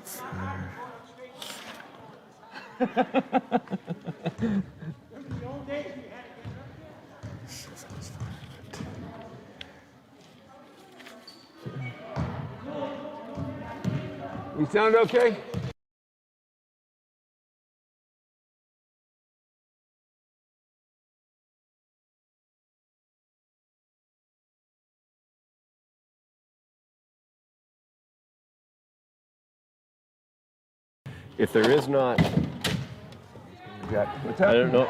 You sound okay? If there is not, What's I don't know.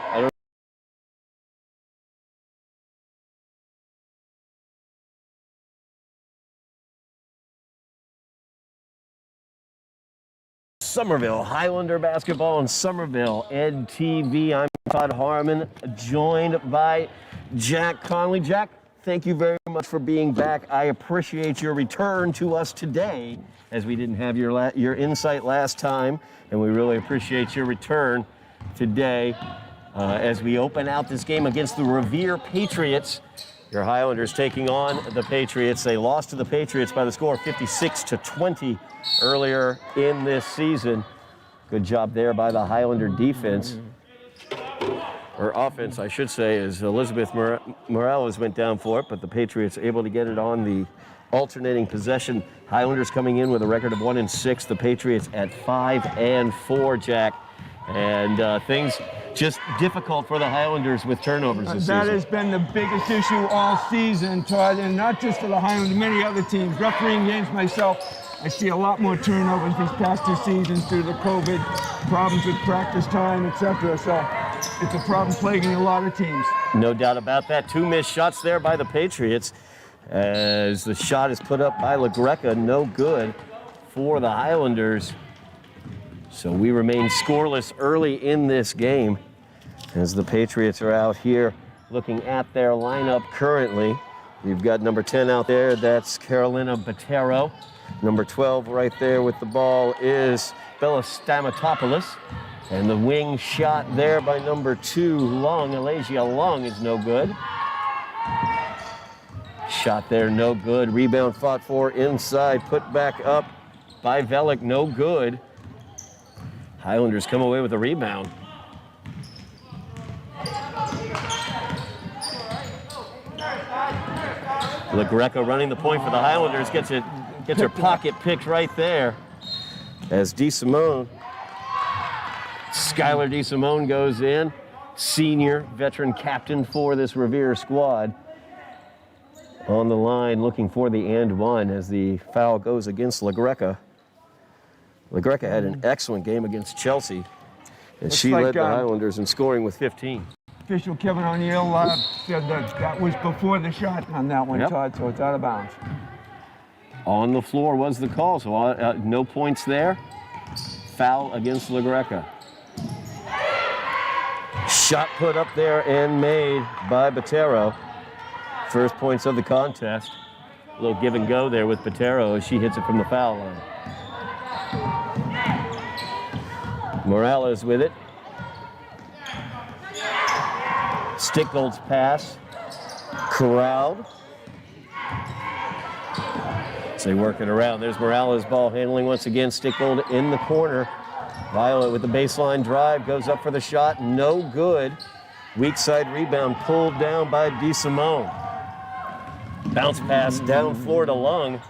Somerville, Highlander basketball in Somerville, Ed TV. I'm Todd Harmon, joined by Jack Conley. Jack, thank you very much for being back. I appreciate your return to us today, as we didn't have your insight last time, and we really appreciate your return today as we open out this game against the REVERE Patriots. Your Highlanders taking on the Patriots. They lost to the Patriots by the score of 56-20 earlier in this season. Good job there by the Highlander defense. Or offense, I should say, as Elizabeth Morales went down for it, but the Patriots able to get it on the alternating possession. Highlanders coming in with a record of 1-6. The Patriots at 5-4, Jack. And things just difficult for the Highlanders with turnovers this season. That has been the biggest issue all season, Todd, and not just for the Highlanders, many other teams. Refereeing games myself, I see a lot more turnovers these past 2 seasons due to the COVID problems with practice time, etc. So it's a problem plaguing a lot of teams. No doubt about that. 2 missed shots there by the Patriots as the shot is put up by LaGreca. No good for the Highlanders. So we remain scoreless early in this game as the Patriots are out here looking at their lineup currently. You've got number 10 out there, that's Carolina Botero. Number 12 right there with the ball is Bella Stamatopoulos. And the wing shot there by number 2, Long, Alasia Long, is no good. Shot there, no good. Rebound fought for inside, put back up by Velick, no good. Highlanders come away with a rebound. LaGreca running the point for the Highlanders, gets her pocket picked right there. As DeSimone, Skylar DeSimone goes in, senior veteran captain for this REVERE squad. On the line looking for the and one as the foul goes against LaGreca. LaGreca had an excellent game against Chelsea, and she led the Highlanders in scoring with 15. Official Kevin O'Neill said that was before the shot on that one, Todd, so it's out of bounds. On the floor was the call, so no points there. Foul against LaGreca. Shot put up there and made by Botero. First points of the contest. A little give and go there with Botero as she hits it from the foul line. Morales with it. Stickgold's pass. Corralled. As they work it around. There's Morales' ball handling once again. Stickgold in the corner. Violet with the baseline drive. Goes up for the shot. No good. Weak side rebound pulled down by DeSimone. Bounce pass down floor to Lung.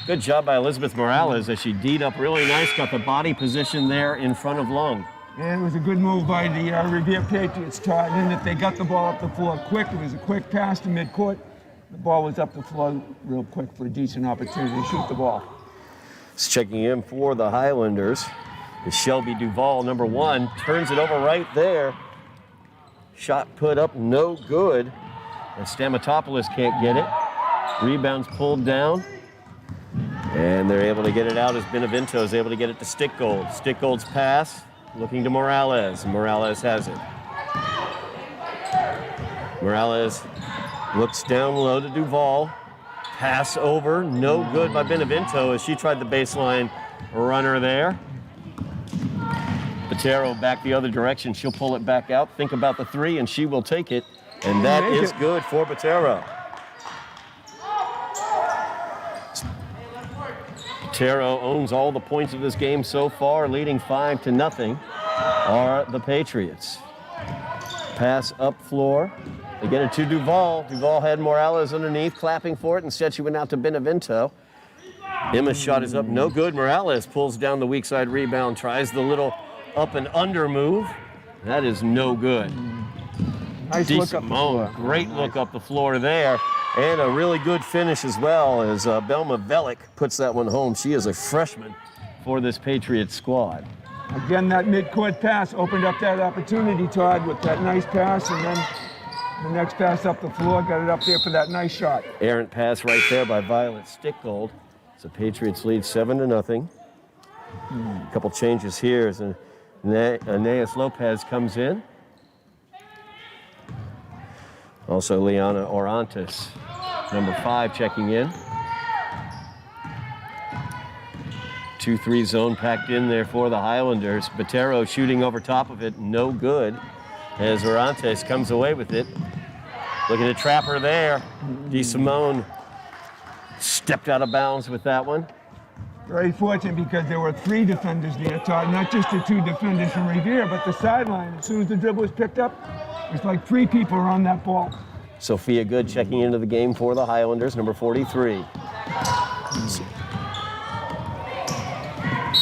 Good job by Elizabeth Morales as she D'd up really nice. Got the body position there in front of Lung. And it was a good move by the REVERE Patriots, Todd, in that they got the ball up the floor quick. It was a quick pass to midcourt. The ball was up the floor real quick for a decent opportunity to shoot the ball. It's checking in for the Highlanders is Shelby Duvall, number 1. Turns it over right there. Shot put up, no good. And Stamatopoulos can't get it. Rebounds pulled down. And they're able to get it out as Benevento is able to get it to Stickgold. Stickgold's pass, looking to Morales. Morales has it. Morales looks down low to Duvall. Pass over, no good by Benevento as she tried the baseline runner there. Botero back the other direction. She'll pull it back out, think about the 3, and she will take it. And that is good for Botero. Patero owns all the points of this game so far, leading 5-0 are the Patriots. Pass up floor. They get it to Duval. Duval had Morales underneath, clapping for it. Instead, she went out to Benevento. Emma's shot is up, no good. Morales pulls down the weak side rebound, tries the little up and under move. That is no good. Nice look up the floor. Great look up the floor there. And a really good finish as well as Belma Velik puts that one home. She is a freshman for this Patriots squad. Again, that mid-court pass opened up that opportunity, Todd, with that nice pass, and then the next pass up the floor, got it up there for that nice shot. Errant pass right there by Violet Stickgold. So Patriots lead 7-0. A couple changes here as Aeneas Lopez comes in. Also Liana Orantes, number 5, checking in. 2-3 zone packed in there for the Highlanders. Botero shooting over top of it, no good. As Orantes comes away with it. Looking to trap her there. DeSimone stepped out of bounds with that one. Very fortunate because there were 3 defenders there, Todd, not just the 2 defenders from Revere, but the sideline. As soon as the dribble was picked up, it was like 3 people around that ball. Sophia Good checking into the game for the Highlanders, number 43.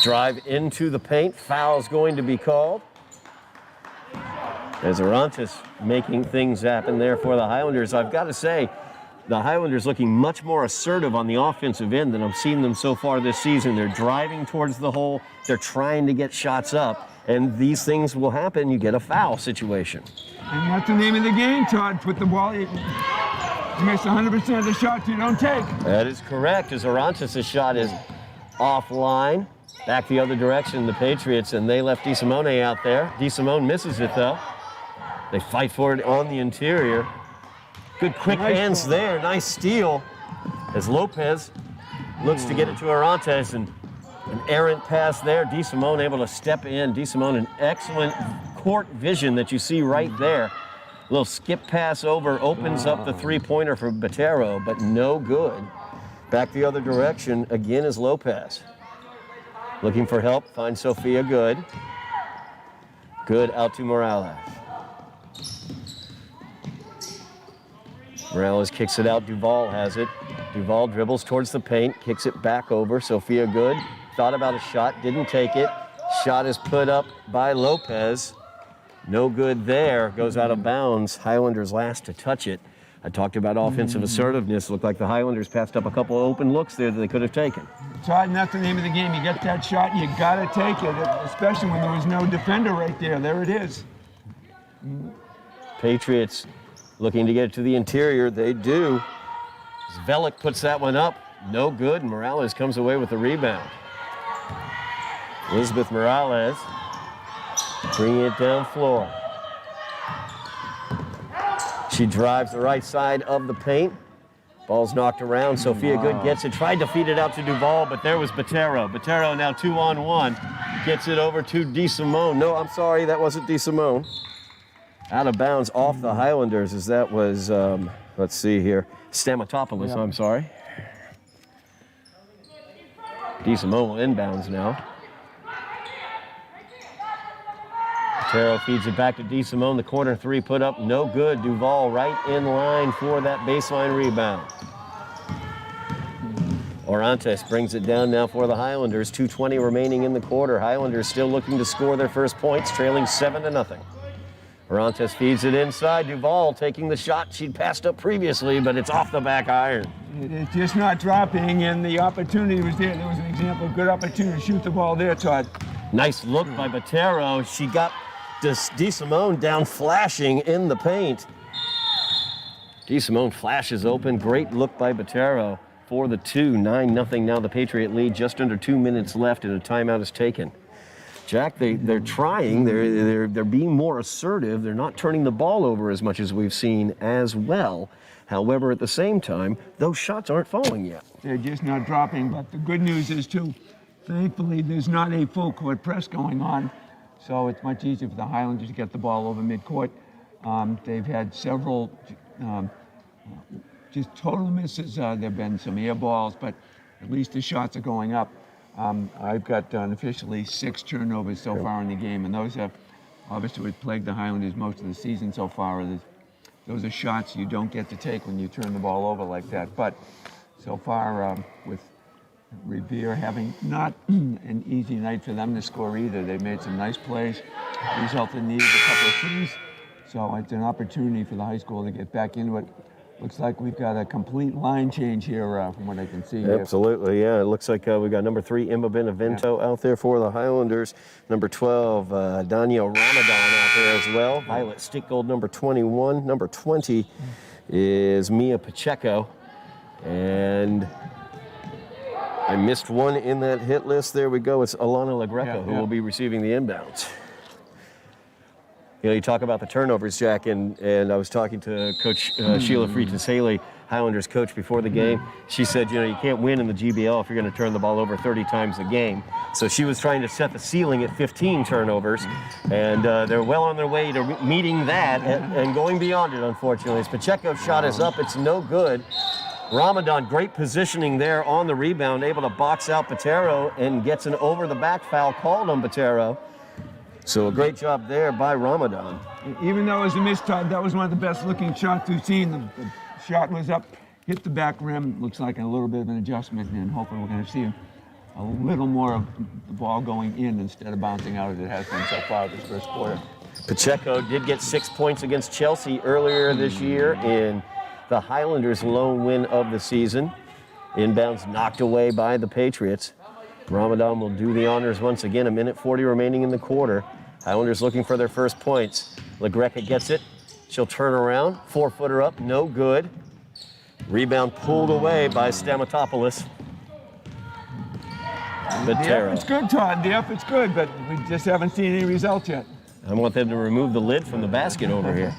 Drive into the paint, foul's going to be called. As Orantes making things happen there for the Highlanders. I've got to say, the Highlanders looking much more assertive on the offensive end than I've seen them so far this season. They're driving towards the hole. They're trying to get shots up. And these things will happen. You get a foul situation. And that's the name of the game, Todd. Put the ball, you miss 100% of the shots you don't take. That is correct, as Orantes' shot is offline. Back the other direction, the Patriots, and they left DeSimone out there. DeSimone misses it, though. They fight for it on the interior. Good quick hands there. Nice steal as Lopez looks to get it to Orantes, and an errant pass there. DeSimone able to step in. DeSimone, an excellent court vision that you see right there. A little skip pass over, opens up the three-pointer for Botero, but no good. Back the other direction again is Lopez. Looking for help, finds Sophia Good. Good out to Morales. Morales kicks it out, Duval has it. Duval dribbles towards the paint, kicks it back over. Sophia Good thought about a shot, didn't take it. Shot is put up by Lopez. No good there, goes out of bounds. Highlanders last to touch it. I talked about offensive assertiveness. Looked like the Highlanders passed up a couple of open looks there that they could have taken. Todd, and that's the name of the game. You get that shot, you gotta take it, especially when there was no defender right there. There it is. Patriots looking to get it to the interior. They do. Velik puts that one up. No good. Morales comes away with the rebound. Elizabeth Morales bringing it down floor. She drives the right side of the paint. Ball's knocked around. Sophia Good gets it. Tried to feed it out to Duval, but there was Botero. Botero now 2-on-1. Gets it over to DeSimone. No, I'm sorry, that wasn't DeSimone. Out of bounds off the Highlanders as that was, let's see here, Stamatopoulos, yep. I'm sorry. DeSimone will inbounds now. Botero feeds it back to DeSimone. The corner three put up, no good. Duval right in line for that baseline rebound. Orantes brings it down now for the Highlanders. 2:20 remaining in the quarter. Highlanders still looking to score their first points, trailing 7-0. Orantes feeds it inside. Duval taking the shot she'd passed up previously, but it's off the back iron. It's just not dropping, and the opportunity was there. There was an example of good opportunity to shoot the ball there, Todd. Nice look by Botero. She got DeSimone down flashing in the paint. DeSimone flashes open. Great look by Botero for the 2. 9-0 now the Patriot lead. Just under 2 minutes left and a timeout is taken. Jack, they're trying. They're being more assertive. They're not turning the ball over as much as we've seen as well. However, at the same time, those shots aren't falling yet. They're just not dropping. But the good news is, too, thankfully, there's not a full court press going on. So it's much easier for the Highlanders to get the ball over midcourt. They've had several just total misses. There have been some air balls, but at least the shots are going up. I've got unofficially 6 turnovers so far in the game, and those have obviously would plague the Highlanders most of the season so far. Those are shots you don't get to take when you turn the ball over like that. But so far, with REVERE having not an easy night for them to score either, they've made some nice plays, resulted in needed a couple of threes. So it's an opportunity for the high school to get back into it. Looks like we've got a complete line change here from what I can see here. Absolutely, yeah. It looks like we got number 3, Emma Benevento out there for the Highlanders. Number 12, Danielle Ramadan out there as well. Violet Stickgold, number 21. Number 20 is Mia Pacheco. And I missed one in that hit list. There we go. It's Alana LaGreca who will be receiving the inbounds. You know, you talk about the turnovers, Jack, and I was talking to Coach Sheila Freitas-Haley, Highlanders coach, before the game. She said, you know, you can't win in the GBL if you're going to turn the ball over 30 times a game. So she was trying to set the ceiling at 15 turnovers, and they're well on their way to meeting that and going beyond it, unfortunately. As Pacheco's shot is up, it's no good. Ramadan, great positioning there on the rebound, able to box out Patero and gets an over-the-back foul called on Patero. So a great job there by Ramadan. Even though it was a missed shot, that was one of the best looking shots we've seen. The shot was up, hit the back rim. Looks like a little bit of an adjustment, and hopefully we're going to see a little more of the ball going in instead of bouncing out as it has been so far this first quarter. Pacheco did get 6 points against Chelsea earlier this year in the Highlanders' lone win of the season. Inbounds knocked away by the Patriots. Ramadan will do the honors once again. 1:40 remaining in the quarter. Highlanders looking for their first points. LaGreca gets it. She'll turn around. 4-footer up, no good. Rebound pulled away by Stamatopoulos. The effort's good, Todd. The effort's good, but we just haven't seen any results yet. I want them to remove the lid from the basket over here.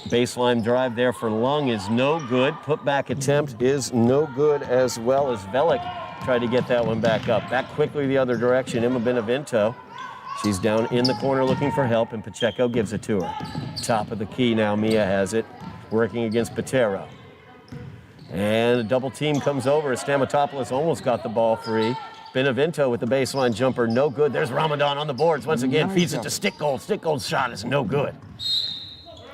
Baseline drive there for Lung is no good. Putback attempt is no good, as well as Velik tried to get that one back up. Back quickly the other direction, Emma Benevento. She's down in the corner looking for help, and Pacheco gives it to her. Top of the key now, Mia has it, working against Patero. And a double team comes over as Stamatopoulos almost got the ball free. Benevento with the baseline jumper, no good. There's Ramadan on the boards once again, feeds it to Stickgold. Stickgold's shot is no good.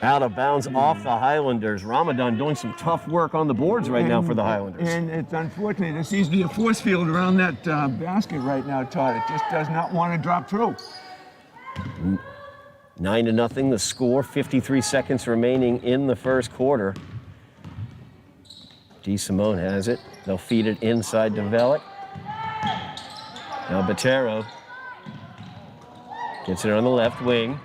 Out of bounds off the Highlanders. Ramadan doing some tough work on the boards right now for the Highlanders. And it's unfortunate. There seems to be a force field around that basket right now, Todd. It just does not want to drop through. 9-0 the score. 53 seconds remaining in the first quarter. DeSimone has it. They'll feed it inside to Velik. Now Patero gets it on the left wing.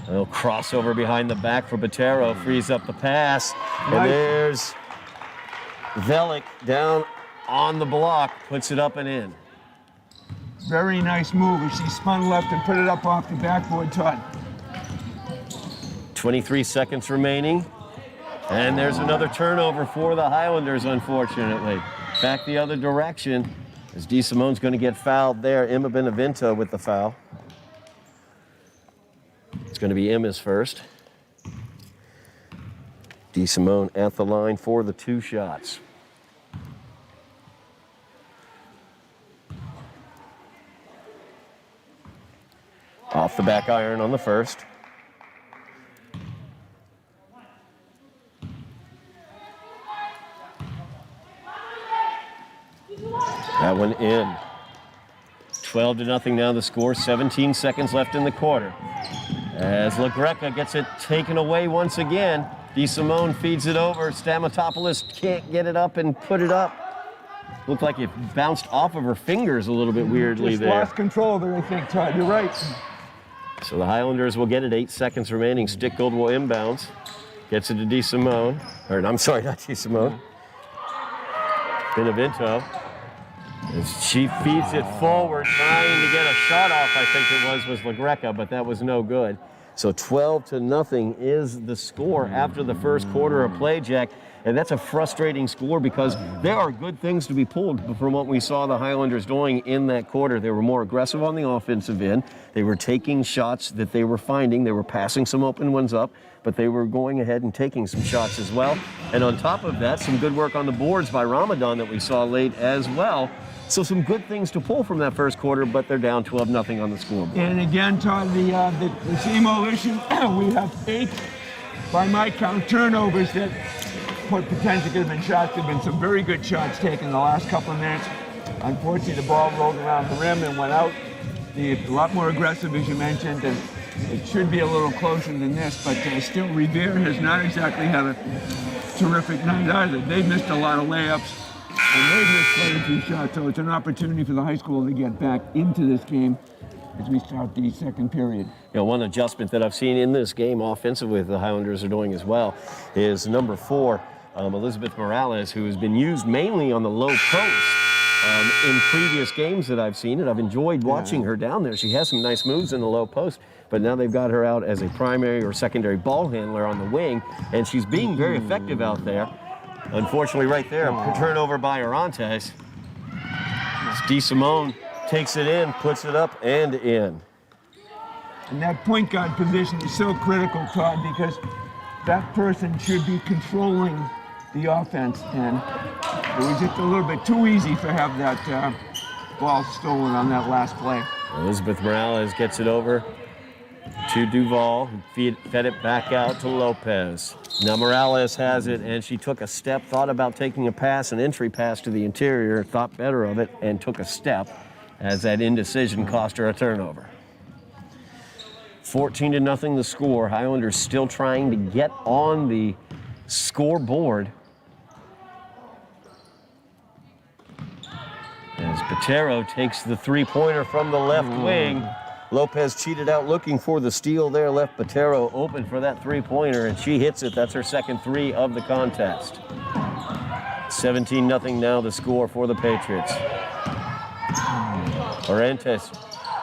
A little crossover behind the back for Patero, frees up the pass. And there's Velik down on the block, puts it up and in. Very nice move as she spun left and put it up off the backboard, Todd. 23 seconds remaining. And there's another turnover for the Highlanders, unfortunately. Back the other direction as DeSimone's going to get fouled there. Emma Benevento with the foul. It's going to be Emma's first. DeSimone at the line for the 2 shots. Off the back iron on the first. That one in. 12-0 now the score. 17 seconds left in the quarter. As LaGreca gets it taken away once again. DeSimone feeds it over. Stamatopoulos can't get it up and put it up. Looked like it bounced off of her fingers a little bit weirdly just there. Lost control there, I think, Todd. You're right. So the Highlanders will get it. 8 seconds remaining. Stickgold will inbounds. Gets it to DeSimone. Or I'm sorry, not DeSimone. Benevento. As she feeds it forward, trying to get a shot off, I think it was LaGreca, but that was no good. So 12-0 is the score after the first quarter of play, Jack. And that's a frustrating score because there are good things to be pulled from what we saw the Highlanders doing in that quarter. They were more aggressive on the offensive end. They were taking shots that they were finding. They were passing some open ones up, but they were going ahead and taking some shots as well. And on top of that, some good work on the boards by Ramadan that we saw late as well. So some good things to pull from that first quarter, but they're down 12-0 on the scoreboard. And again, Todd, the same old issue. We have 8, by my count, turnovers that potentially could have been shots. There have been some very good shots taken in the last couple of minutes. Unfortunately, the ball rolled around the rim and went out. A lot more aggressive, as you mentioned, and it should be a little closer than this, but still, REVERE has not exactly had a terrific night either. They've missed a lot of layups. And they've missed quite a few shots, so it's an opportunity for the high school to get back into this game as we start the second period. You know, one adjustment that I've seen in this game offensively the Highlanders are doing as well is number 4, Elizabeth Morales, who has been used mainly on the low post in previous games that I've seen, and I've enjoyed watching her down there. She has some nice moves in the low post, but now they've got her out as a primary or secondary ball handler on the wing, and she's being very effective out there. Unfortunately, right there, a turnover by Orantes. DeSimone takes it in, puts it up and in. And that point guard position is so critical, Todd, because that person should be controlling the offense, and it was just a little bit too easy to have that ball stolen on that last play. Elizabeth Morales gets it over to Duval, who fed it back out to Lopez. Now Morales has it, and she took a step, thought about taking a pass, an entry pass to the interior, thought better of it, and took a step as that indecision cost her a turnover. 14-0 the score. Highlanders still trying to get on the scoreboard. As Patero takes the three-pointer from the left wing. Lopez cheated out looking for the steal there, left Patero open for that three-pointer, and she hits it. That's her second 3 of the contest. 17-0 now the score for the Patriots. Orantes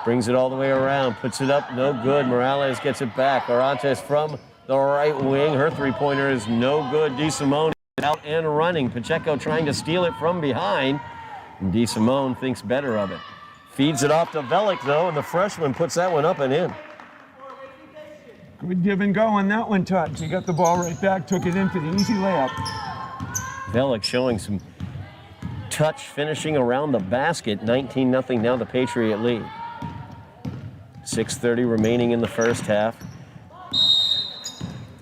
brings it all the way around, puts it up, no good. Morales gets it back. Orantes from the right wing. Her three-pointer is no good. DeSimone out and running. Pacheco trying to steal it from behind. And DeSimone thinks better of it. Feeds it off to Velik, though, and the freshman puts that one up and in. Good give and go on that one, Todd. She got the ball right back, took it in for the easy layup. Velik showing some touch, finishing around the basket. 19-0 now the Patriot lead. 6:30 remaining in the first half.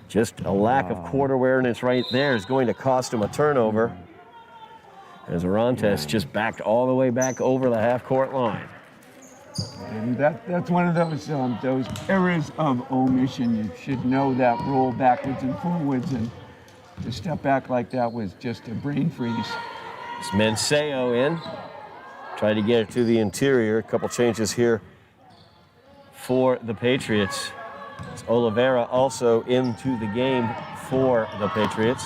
Just a lack of court awareness right there is going to cost him a turnover. As Orantes just backed all the way back over the half-court line. And that's one of those errors of omission. You should know that rule backwards and forwards, and to step back like that was just a brain freeze. It's Manceo in. Try to get it to the interior. A couple changes here for the Patriots. It's Oliveira also into the game for the Patriots.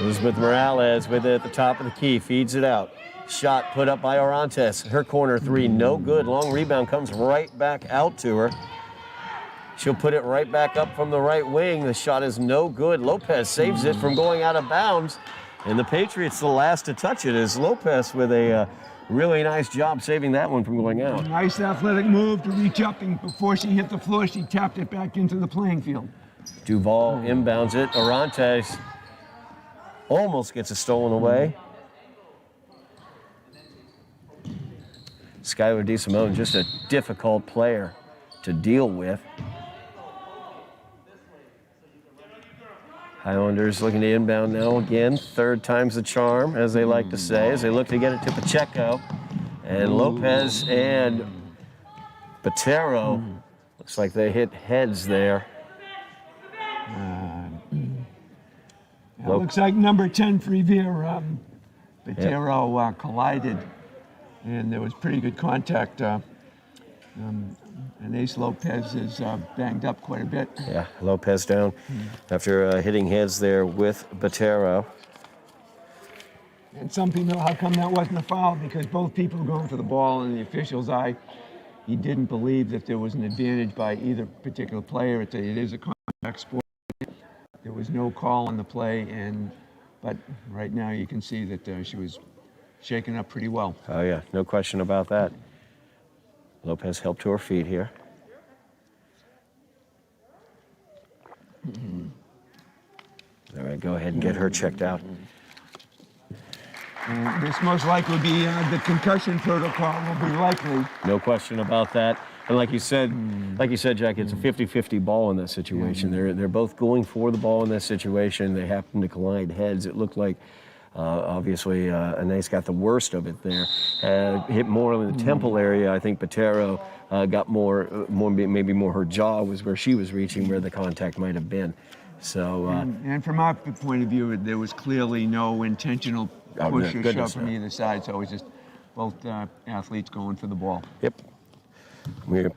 Elizabeth Morales with it at the top of the key, feeds it out. Shot put up by Orantes. Her corner 3, no good. Long rebound comes right back out to her. She'll put it right back up from the right wing. The shot is no good. Lopez saves it from going out of bounds. And the Patriots the last to touch it is Lopez with a really nice job saving that one from going out. Nice athletic move to reach up, and before she hit the floor, she tapped it back into the playing field. Duval inbounds it. Orantes almost gets it stolen away. Skylar DeSimone, just a difficult player to deal with. Highlanders looking to inbound now again. 3rd time's the charm, as they like to say, as they look to get it to Pacheco. And Lopez and Patero, looks like they hit heads there. It looks like number 10 for REVERE. Patero collided, and there was pretty good contact. And Ace Lopez is banged up quite a bit. Yeah, Lopez down after hitting heads there with Patero. And some people know how come that wasn't a foul, because both people were going for the ball, and the official's eye, he didn't believe that there was an advantage by either particular player. It is a contact sport. There was no call on the play, but right now you can see that she was shaken up pretty well. Oh, yeah, no question about that. Lopez helped to her feet here. All right, go ahead and get her checked out. This most likely be the concussion protocol will be likely. No question about that. And like you said, Jack, it's a 50-50 ball in that situation. They're both going for the ball in that situation. They happen to collide heads. It looked like, obviously, Anais got the worst of it there. Hit more in the temple area. I think Patero got maybe more her jaw was where she was reaching, where the contact might have been. So. And from our point of view, there was clearly no intentional push or shove from either side. So it was just both athletes going for the ball. Yep. We're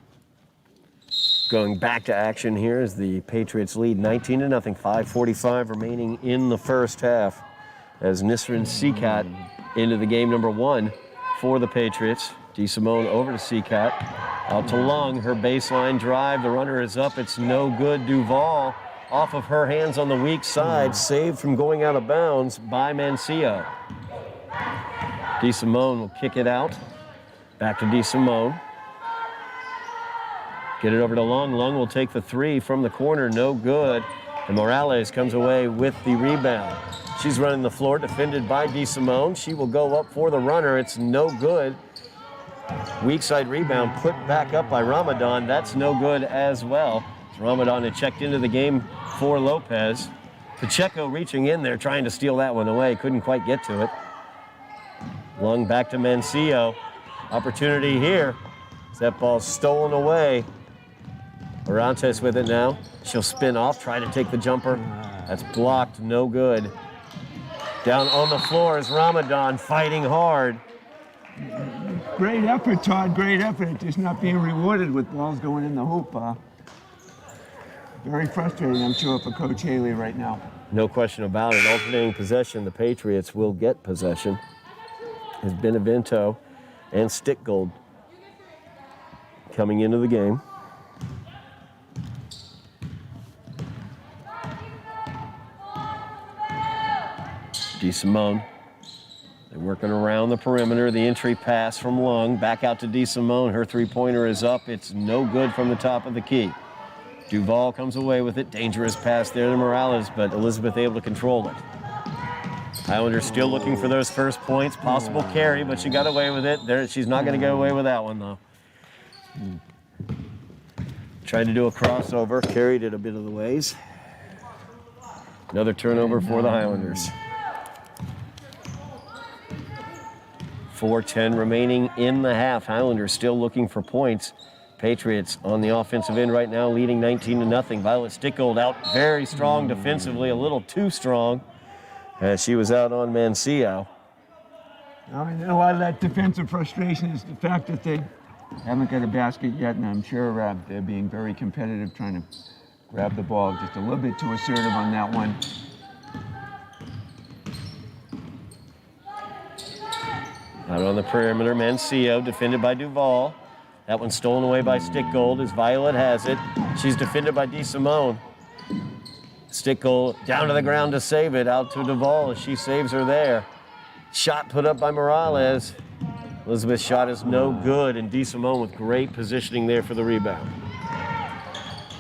going back to action here as the Patriots lead 19-0. 5:45 remaining in the first half as Nisrin Seacat into the game number 1 for the Patriots. DeSimone over to Seacat. Out to Lung. Her baseline drive. The runner is up. It's no good. Duval off of her hands on the weak side. Saved from going out of bounds by Mancio. DeSimone will kick it out. Back to DeSimone. Get it over to Lung. Lung will take the 3 from the corner. No good. And Morales comes away with the rebound. She's running the floor, defended by DeSimone. She will go up for the runner. It's no good. Weak side rebound put back up by Ramadan. That's no good as well. Ramadan had checked into the game for Lopez. Pacheco reaching in there, trying to steal that one away. Couldn't quite get to it. Lung back to Mancio. Opportunity here. That ball's stolen away. Orantes with it now. She'll spin off, try to take the jumper. That's blocked, no good. Down on the floor is Ramadan fighting hard. Great effort, Todd, great effort. Just not being rewarded with balls going in the hoop. Very frustrating, I'm sure, for Coach Haley right now. No question about it. Alternating possession, the Patriots will get possession. As Benevento and Stickgold coming into the game. DeSimone. They're working around the perimeter. The entry pass from Lung. Back out to DeSimone. Her three-pointer is up. It's no good from the top of the key. Duval comes away with it. Dangerous pass there to Morales, but Elizabeth able to control it. Highlanders still looking for those first points. Possible carry, but she got away with it. She's not going to get away with that one, though. Tried to do a crossover. Carried it a bit of the ways. Another turnover for the Highlanders. 4:10 remaining in the half. Highlanders still looking for points. Patriots on the offensive end right now, leading 19-0. Violet Stickgold out very strong defensively, a little too strong, as she was out on Mancio. I mean, a lot of that defensive frustration is the fact that they haven't got a basket yet, and I'm sure they're being very competitive, trying to grab the ball just a little bit too assertive on that one. Out on the perimeter, Mancio defended by Duval. That one's stolen away by Stickgold as Violet has it. She's defended by DeSimone. Stickgold down to the ground to save it, out to Duval as she saves her there. Shot put up by Morales. Elizabeth's shot is no good, and DeSimone with great positioning there for the rebound.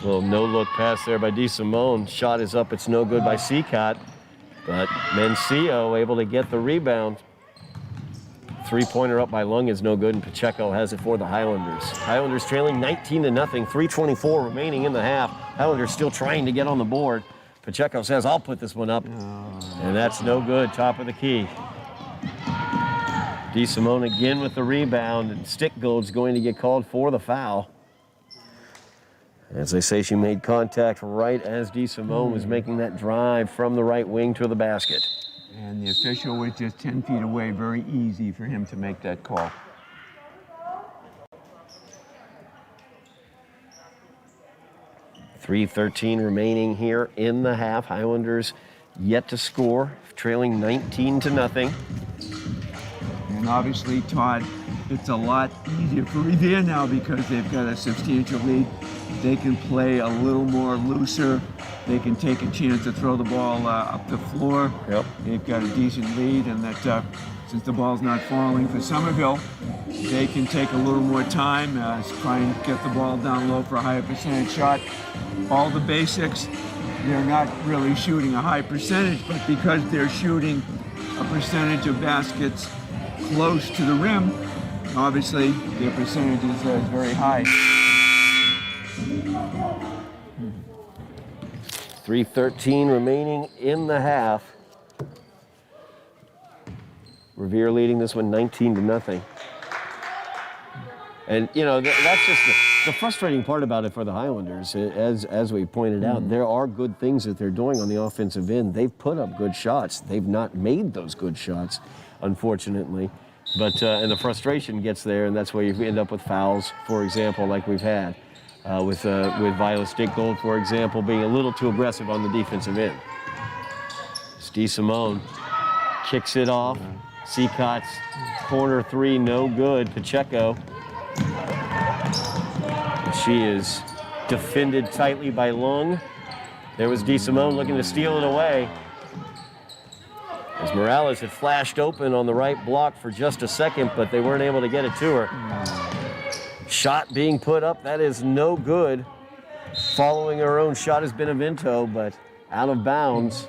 Little no-look pass there by DeSimone. Shot is up, it's no good by Seacat, but Mancio able to get the rebound. Three-pointer up by Lung is no good, and Pacheco has it for the Highlanders. Highlanders trailing 19-0, 3:24 remaining in the half. Highlanders still trying to get on the board. Pacheco says, I'll put this one up, and that's no good, top of the key. DeSimone again with the rebound, and Stickgold's going to get called for the foul. As they say, she made contact right as DeSimone was making that drive from the right wing to the basket. And the official was just 10 feet away, very easy for him to make that call. .313 remaining here in the half. Highlanders yet to score, trailing 19-0. And obviously, Todd, it's a lot easier for Revere now because they've got a substantial lead. they can play a little more looser. They can take a chance to throw the ball up the floor. Yep. They've got a decent lead, and that since the ball's not falling for Somerville, they can take a little more time, try and get the ball down low for a higher percentage shot. All the basics, they're not really shooting a high percentage, but because they're shooting a percentage of baskets close to the rim, obviously their percentage is very high. 3:13 remaining in the half. Revere leading this one 19-0. And, you know, that's just the frustrating part about it for the Highlanders. As we pointed out, there are good things that they're doing on the offensive end. They've put up good shots. They've not made those good shots, unfortunately. But and the frustration gets there, and that's where you end up with fouls, for example, like we've had. With Violet Stickgold, for example, being a little too aggressive on the defensive end. Steve Simone kicks it off. Seacott's corner three, no good. Pacheco. She is defended tightly by Lung. There was D. Simone looking to steal it away. As Morales had flashed open on the right block for just a second, but they weren't able to get it to her. Shot being put up, that is no good. Following her own shot has been Benevento, but out of bounds,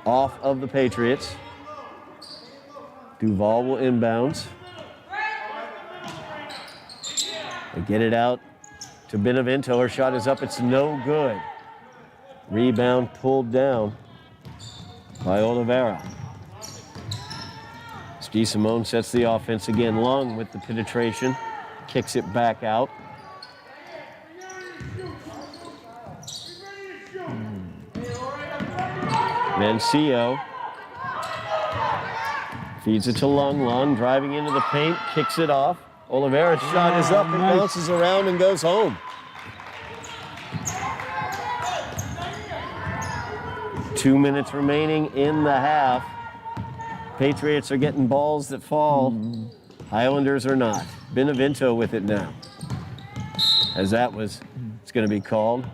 off of the Patriots. Duval will inbounds. They get it out to Benevento. Her shot is up, it's no good. Rebound pulled down by Oliveira. Steve Simone sets the offense again. Lung with the penetration. Kicks it back out. Mancio feeds it to Lung. Lung driving into the paint, kicks it off. Oliveira's shot is up, it bounces around and goes home. 2 minutes remaining in the half. Patriots are getting balls that fall. Highlanders are not. Benevento with it now. As it's going to be called.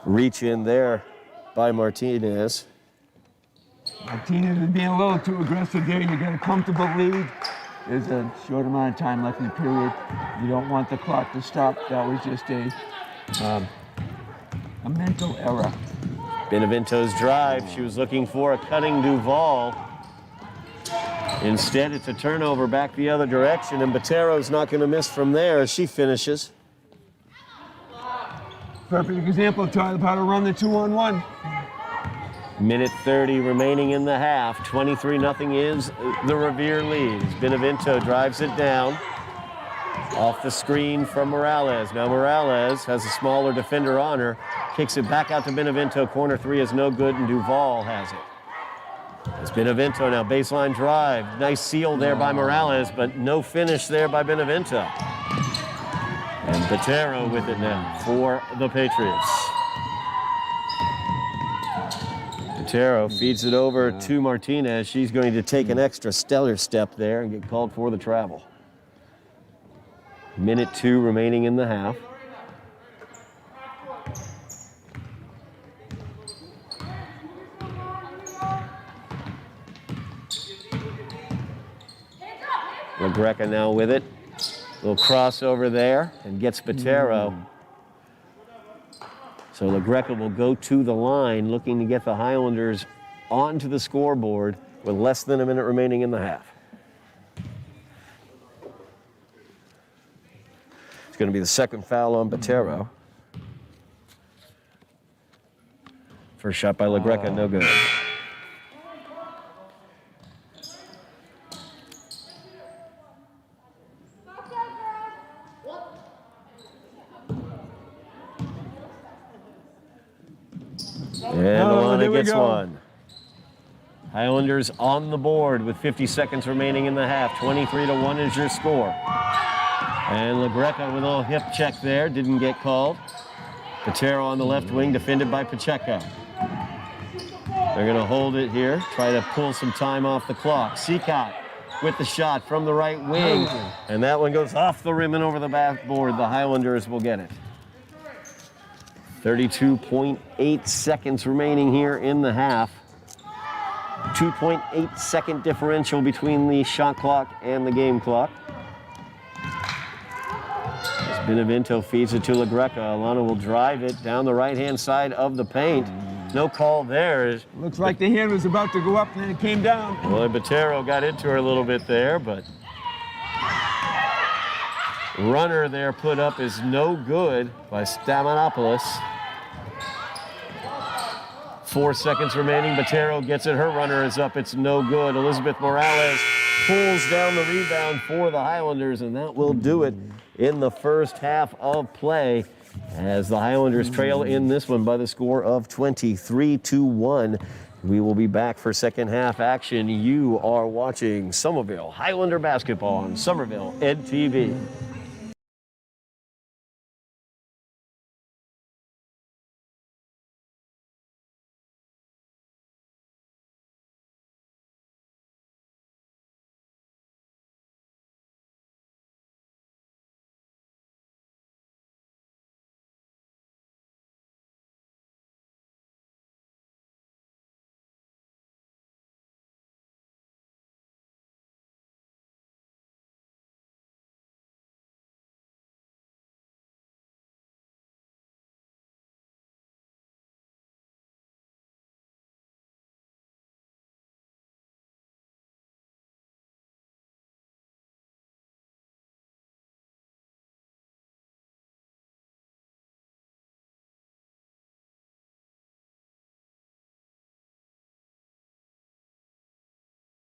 Reach in there by Martinez. Martinez is being a little too aggressive there. You got a comfortable lead. There's a short amount of time left in the period. You don't want the clock to stop. That was just a mental error. Benevento's drive. She was looking for a cutting Duval. Instead, it's a turnover back the other direction, and Botero's not going to miss from there as she finishes. Perfect example, Tyler, of how to run the 2-on-1. Minute 30 remaining in the half. 23-0 is the Revere lead. Benevento drives it down. Off the screen from Morales. Now Morales has a smaller defender on her. Kicks it back out to Benevento. Corner three is no good, and Duval has it. It's Benevento now, baseline drive. Nice seal there by Morales, but no finish there by Benevento. And Botero with it now for the Patriots. Botero feeds it over to Martinez. She's going to take an extra stellar step there and get called for the travel. Minute 2 remaining in the half. LaGreca now with it. Little crossover there and gets Botero. So LaGreca will go to the line looking to get the Highlanders onto the scoreboard with less than a minute remaining in the half. It's going to be the second foul on Botero. First shot by LaGreca, no good. And Alana gets one. Highlanders on the board with 50 seconds remaining in the half. 23-1 is your score. And LaGreca with a little hip check there, didn't get called. Botero on the left wing, defended by Pacheco. They're going to hold it here, try to pull some time off the clock. Seacott with the shot from the right wing. And that one goes off the rim and over the backboard. The Highlanders will get it. 32.8 seconds remaining here in the half. 2.8 second differential between the shot clock and the game clock. As Benevento feeds it to LaGreca. Alana will drive it down the right-hand side of the paint. No call there. Looks like the hand was about to go up and then it came down. Well, Botero got into her a little bit there, but runner there put up is no good by Stamanopoulos. 4 seconds remaining. Botero gets it. Her runner is up. It's no good. Elizabeth Morales pulls down the rebound for the Highlanders, and that will do it in the first half of play as the Highlanders trail in this one by the score of 23-1. We will be back for second half action. You are watching Somerville Highlander basketball on Somerville Ed TV.